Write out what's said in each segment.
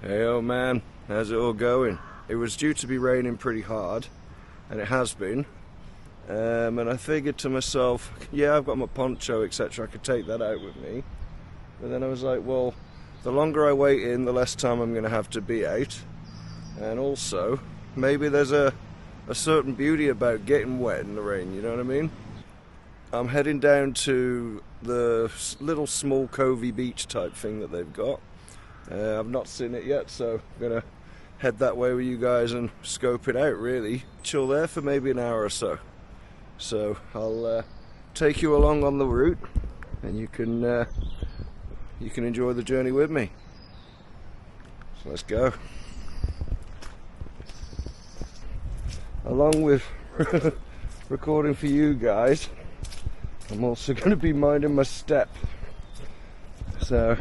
Hey, old man, how's it all going? It was due to be raining pretty hard, and it has been. And I figured to myself, yeah, I've got my poncho, etc. I could take that out with me. But then I was like, well, the longer I wait in, the less time I'm going to have to be out. And also, maybe there's a certain beauty about getting wet in the rain, you know what I mean? I'm heading down to the little small covey beach type thing that they've got. I've not seen it yet, so I'm going to head that way with you guys and scope it out, really. Chill there for maybe an hour or so. So I'll take you along on the route, and you can enjoy the journey with me. So let's go. Along with recording for you guys, I'm also going to be minding my step. So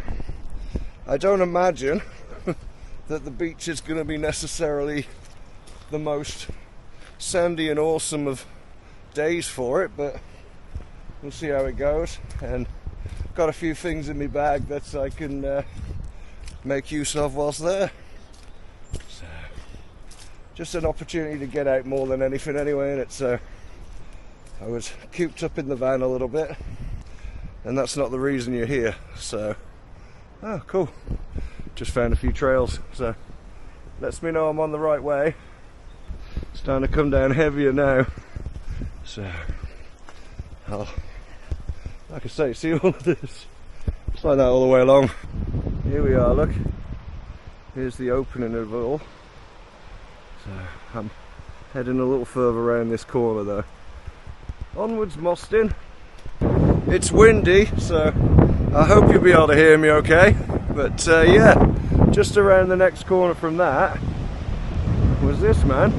I don't imagine that the beach is going to be necessarily the most sandy and awesome of days for it, but we'll see how it goes. And got a few things in my bag that I can make use of whilst there. So just an opportunity to get out more than anything anyway, and it's I was cooped up in the van a little bit, and that's not the reason you're here. So oh, cool. Just found a few trails, so lets me know I'm on the right way. It's starting to come down heavier now, so I'll, like I say, see all of this. It's like that all the way along. Here we are, look. Here's the opening of it all. So I'm heading a little further around this corner though. Onwards, Mostyn. It's windy, so I hope you'll be able to hear me okay. But yeah, just around the next corner from that was this, man.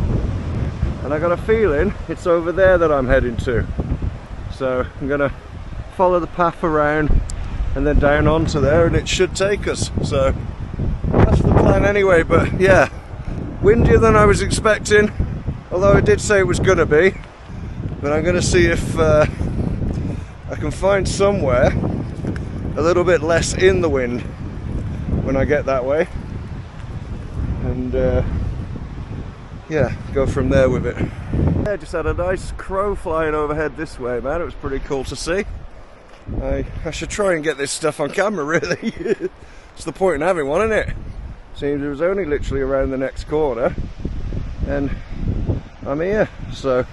And I got a feeling it's over there that I'm heading to. So I'm gonna follow the path around and then down onto there, and it should take us. So that's the plan anyway. But yeah, windier than I was expecting, although I did say it was gonna be. But I'm gonna see if I can find somewhere a little bit less in the wind when I get that way, and yeah, go from there with it. Yeah, just had a nice crow flying overhead this way, man. It was pretty cool to see. I should try and get this stuff on camera, really. It's the point in having one, isn't it? Seems it was only literally around the next corner, and I'm here. So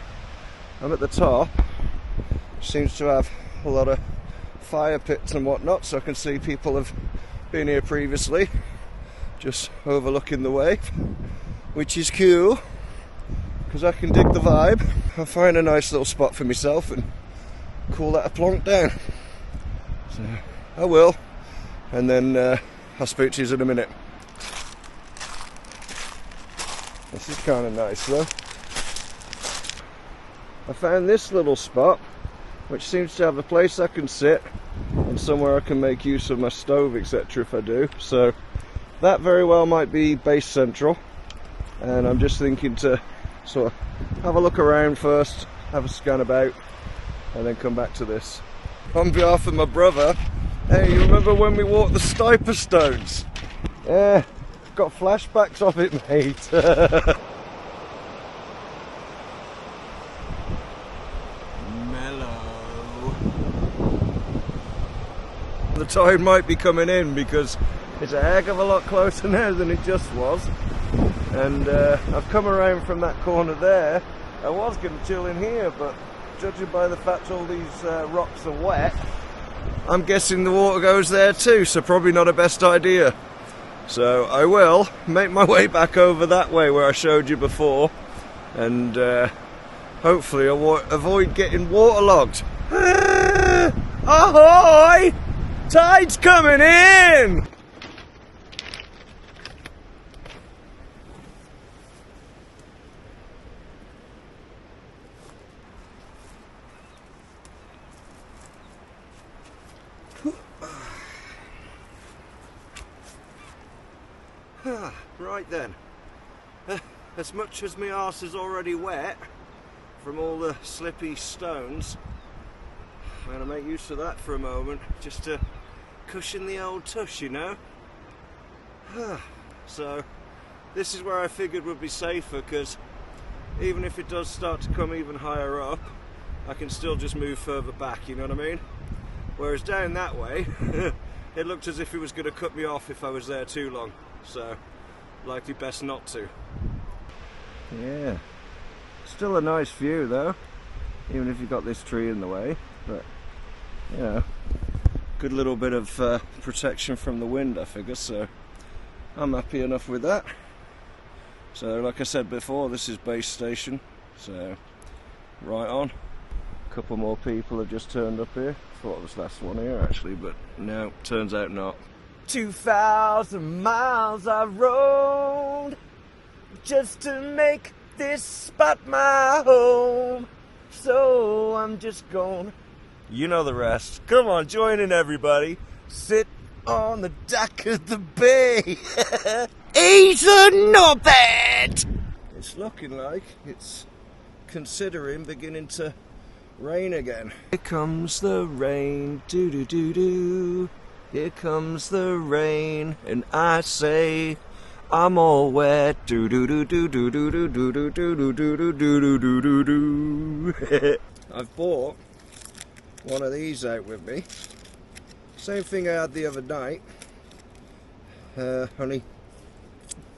I'm at the top. Seems to have a lot of fire pits and whatnot, so I can see people have been here previously, just overlooking the way, which is cool because I can dig the vibe. I'll find a nice little spot for myself and call that a plonk down. So I will, and then I'll speak to you in a minute. This is kind of nice though. I found this little spot which seems to have a place I can sit and somewhere I can make use of my stove, etc. if I do. So that very well might be base central, and I'm just thinking to sort of have a look around first, have a scan about, and then come back to this. On behalf of my brother, hey, you remember when we walked the Stiper Stones? Yeah, got flashbacks of it, mate. The tide might be coming in because it's a heck of a lot closer now than it just was, and I've come around from that corner there. I was going to chill in here, but judging by the fact all these rocks are wet, I'm guessing the water goes there too, so probably not a best idea. So I will make my way back over that way where I showed you before, and hopefully avoid getting waterlogged. Ahoy! Tide's coming in! Right then, as much as my arse is already wet from all the slippy stones, I'm going to make use of that for a moment, just to cushion the old tush, you know. So this is where I figured would be safer, because even if it does start to come even higher up, I can still just move further back, you know what I mean? Whereas down that way, it looked as if it was going to cut me off if I was there too long. So likely best not to. Yeah, still a nice view though, even if you've got this tree in the way, but you know, good little bit of protection from the wind, I figure, so I'm happy enough with that. So like I said before, this is base station, so right on. A couple more people have just turned up here. Thought it was last one here actually, but no, turns out not. 2,000 miles I rode just to make this spot my home. So I'm just gonna, you know the rest. Come on, join in everybody. Sit on the dock of the bay. Ethan, not bad. It's looking like it's considering beginning to rain again. Here comes the rain, doo doo doo doo. Here comes the rain, and I say I'm all wet. Doo doo doo doo doo doo doo doo doo doo doo doo doo doo doo doo. I've bought one of these out with me. Same thing I had the other night. Honey,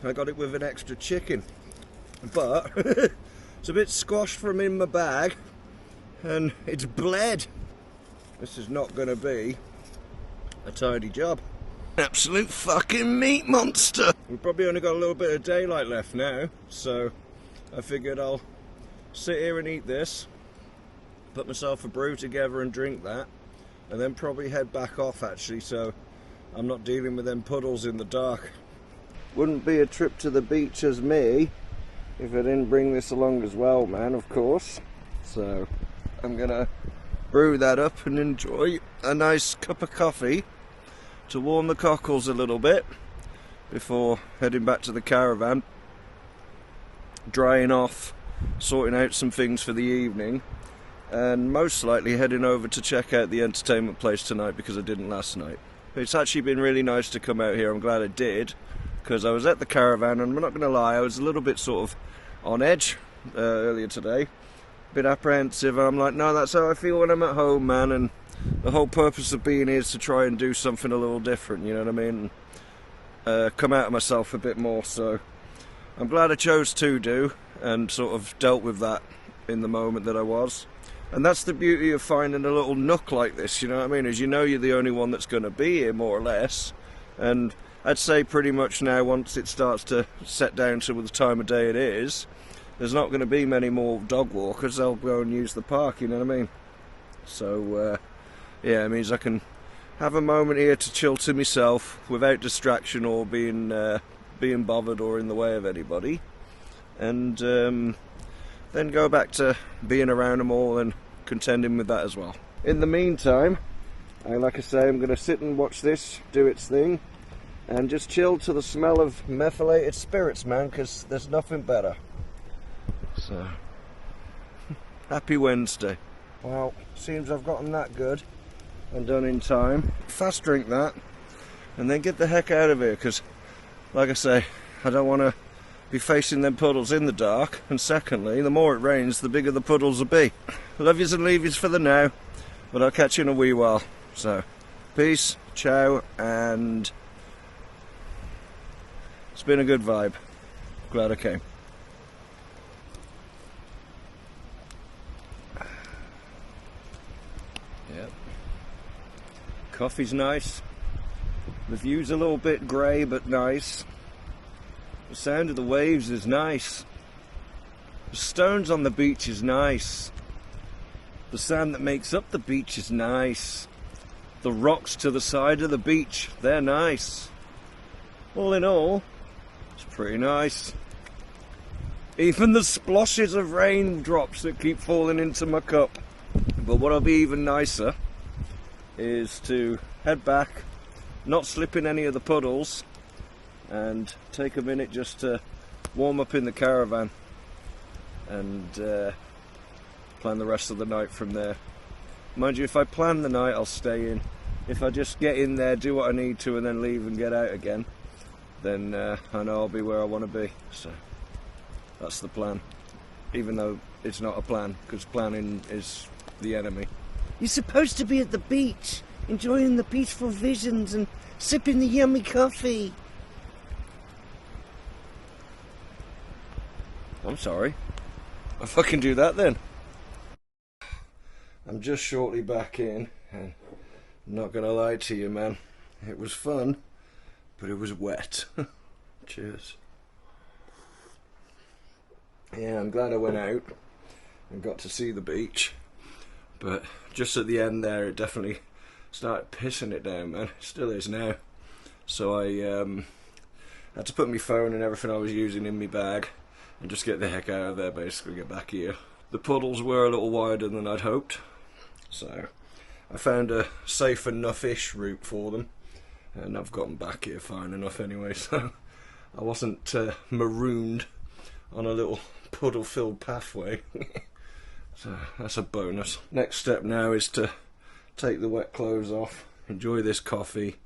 I got it with an extra chicken, but it's a bit squashed from in my bag, and it's bled. This is not going to be a tidy job. Absolute fucking meat monster. We've probably only got a little bit of daylight left now, so I figured I'll sit here and eat this, put myself a brew together and drink that, and then probably head back off actually, so I'm not dealing with them puddles in the dark. Wouldn't be a trip to the beach as me if I didn't bring this along as well, man, of course. So I'm gonna brew that up and enjoy a nice cup of coffee to warm the cockles a little bit before heading back to the caravan, drying off, sorting out some things for the evening, and most likely heading over to check out the entertainment place tonight because I didn't last night. It's actually been really nice to come out here. I'm glad I did, because I was at the caravan and I'm not going to lie, I was a little bit sort of on edge earlier today, a bit apprehensive, and I'm like, no, that's how I feel when I'm at home, man, and the whole purpose of being here is to try and do something a little different, you know what I mean, come out of myself a bit more. So I'm glad I chose to do and sort of dealt with that in the moment that I was. And that's the beauty of finding a little nook like this, you know what I mean, is you know you're the only one that's going to be here, more or less. And I'd say pretty much now, once it starts to set down to the time of day it is, there's not going to be many more dog walkers. They'll go and use the park, you know what I mean. So yeah, it means I can have a moment here to chill to myself without distraction or being bothered or in the way of anybody, and then go back to being around them all and contending with that as well. In the meantime, like I say, I'm going to sit and watch this do its thing and just chill to the smell of methylated spirits, man, because there's nothing better. So, happy Wednesday. Well, seems I've gotten that good and done in time. Fast drink that and then get the heck out of here, because like I say, I don't want to be facing them puddles in the dark, and secondly, the more it rains, the bigger the puddles will be. Love yous and leave yous for the now, but I'll catch you in a wee while. So, peace, ciao, and it's been a good vibe. Glad I came. Yep. Coffee's nice. The view's a little bit grey, but nice. The sound of the waves is nice. The stones on the beach is nice. The sand that makes up the beach is nice. The rocks to the side of the beach, they're nice. All in all, it's pretty nice. Even the splashes of raindrops that keep falling into my cup. But what'll be even nicer is to head back, not slip in any of the puddles, and take a minute just to warm up in the caravan and plan the rest of the night from there. Mind you, if I plan the night, I'll stay in. If I just get in there, do what I need to, and then leave and get out again, then I know I'll be where I want to be. So that's the plan, even though it's not a plan, because planning is the enemy. You're supposed to be at the beach, enjoying the peaceful visions and sipping the yummy coffee. I'm sorry. I fucking do that then. I'm just shortly back in, and I'm not gonna lie to you, man. It was fun, but it was wet. Cheers. Yeah, I'm glad I went out and got to see the beach, but just at the end there, it definitely started pissing it down, man. It still is now. So I had to put my phone and everything I was using in my bag and just get the heck out of there, basically, get back here. The puddles were a little wider than I'd hoped, so I found a safe enough-ish route for them, and I've gotten back here fine enough anyway, so I wasn't marooned on a little puddle-filled pathway. So that's a bonus. Next step now is to take the wet clothes off, enjoy this coffee,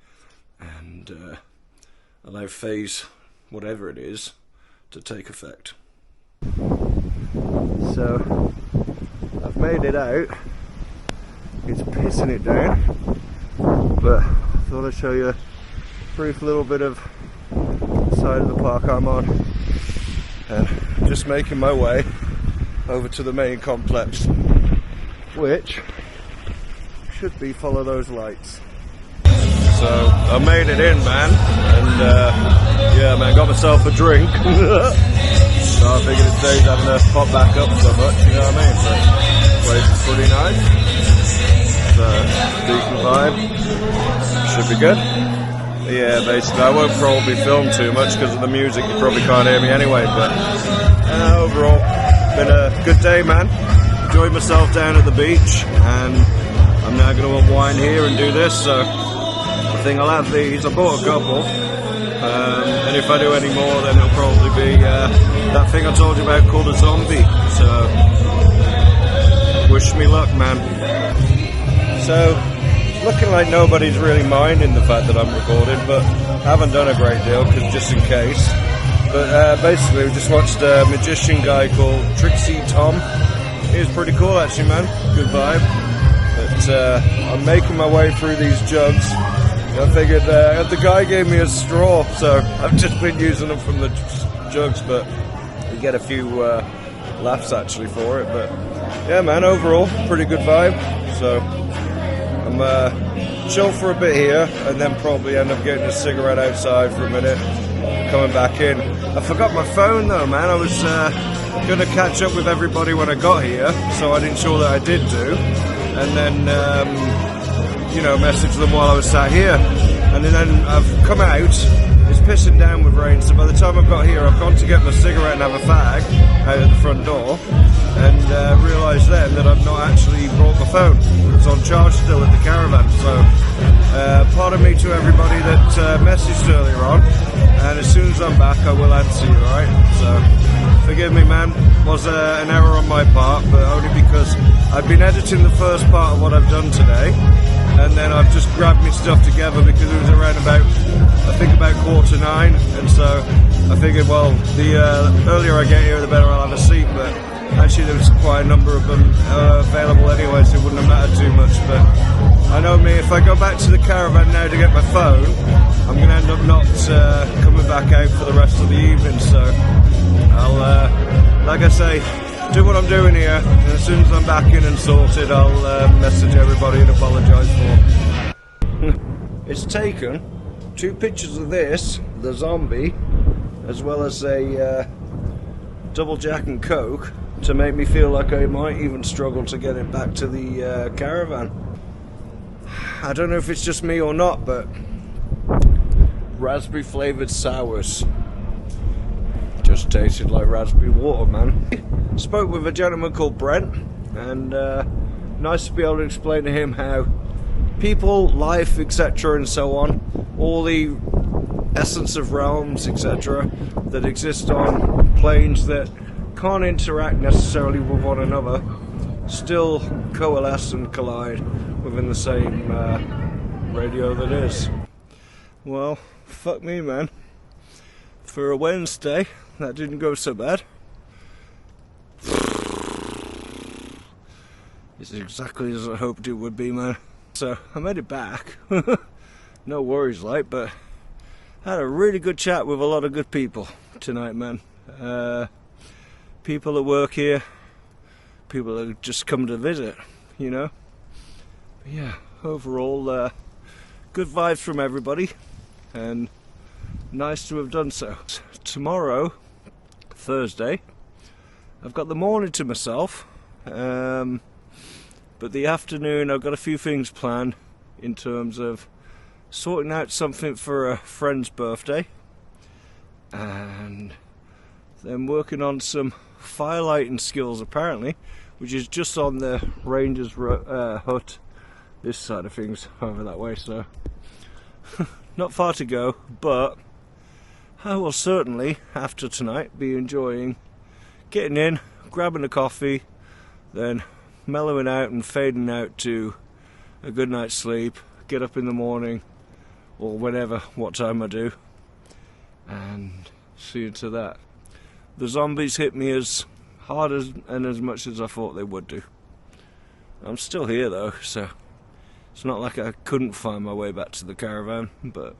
and allow phase, whatever it is, to take effect. So I've made it out. It's pissing it down, but I thought I'd show you a brief little bit of the side of the park I'm on, and just making my way over to the main complex, which should be follow those lights. So I made it in, man, and yeah, man, got myself a drink. So I figured it saves having to pop back up so much, you know what I mean? But the place is pretty nice. So decent vibe. Should be good. Yeah, basically I won't probably film too much because of the music. You probably can't hear me anyway. But overall, been a good day, man. Enjoyed myself down at the beach, and I'm now going to unwind here and do this. So I think I'll have these. I bought a couple. And if I do any more, then it'll probably be that thing I told you about called a zombie. So, wish me luck, man. So, looking like nobody's really minding the fact that I'm recording, but I haven't done a great deal, because just in case. But basically, we just watched a magician guy called Trixie Tom. He was pretty cool, actually, man. Good vibe. But I'm making my way through these jugs. I figured the guy gave me a straw, so I've just been using them from the jugs, but you get a few laughs actually for it. But yeah, man, overall, pretty good vibe. So I'm chill for a bit here, and then probably end up getting a cigarette outside for a minute, coming back in. I forgot my phone though, man. I was going to catch up with everybody when I got here, so I'd ensure that I did do, and then you know, message them while I was sat here. And then I've come out, it's pissing down with rain, so by the time I've got here, I've gone to get my cigarette and have a fag out of the front door, and realised then that I've not actually brought my phone. It's on charge still at the caravan. So pardon me to everybody that messaged earlier on, and as soon as I'm back I will answer you, alright? So forgive me, man, was an error on my part, but only because I've been editing the first part of what I've done today, and then I've just grabbed my stuff together because it was around about, I think about 9:15, and so I figured, well, the earlier I get here, the better I'll have a seat, but actually there was quite a number of them available anyway, so it wouldn't have mattered too much. But I know me, if I go back to the caravan now to get my phone, I'm going to end up not coming back out for the rest of the evening, so I'll, like I say, do what I'm doing here, and as soon as I'm back in and sorted, I'll message everybody and apologise for. It's taken 2 pictures of this, the zombie, as well as a double Jack and Coke, to make me feel like I might even struggle to get it back to the caravan. I don't know if it's just me or not, but raspberry flavoured sours just tasted like raspberry water, man. Spoke with a gentleman called Brent, and nice to be able to explain to him how people, life, etc. and so on, all the essence of realms, etc. that exist on planes that can't interact necessarily with one another, still coalesce and collide within the same radio that is. Well, fuck me, man. for a Wednesday, that didn't go so bad. It's exactly as I hoped it would be, man. So I'm headed back. No worries, like, but I had a really good chat with a lot of good people tonight, man. People that work here, people that just come to visit, you know. But yeah, overall, good vibes from everybody, and nice to have done so. Tomorrow, Thursday, I've got the morning to myself, but the afternoon I've got a few things planned in terms of sorting out something for a friend's birthday, and then working on some firelighting skills apparently, which is just on the ranger's hut this side of things, over that way, so not far to go, but I will certainly, after tonight, be enjoying getting in, grabbing a coffee, then mellowing out and fading out to a good night's sleep, get up in the morning, or whenever, what time I do, and see you to that. The zombies hit me as hard and as much as I thought they would do. I'm still here though, so it's not like I couldn't find my way back to the caravan, but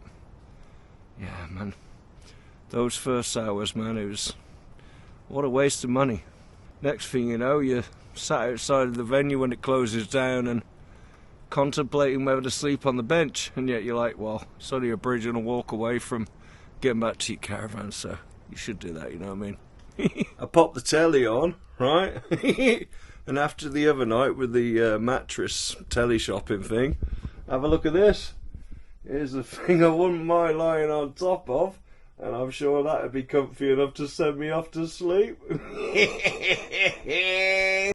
yeah, man. Those first hours, man, it was... what a waste of money. Next thing you know, you're sat outside of the venue when it closes down and contemplating whether to sleep on the bench, and yet you're like, well, it's only a bridge and a walk away from getting back to your caravan, so you should do that, you know what I mean? I popped the telly on, right? And after the other night with the mattress telly shopping thing, have a look at this. Here's the thing I wouldn't mind lying on top of, and I'm sure that'd be comfy enough to send me off to sleep.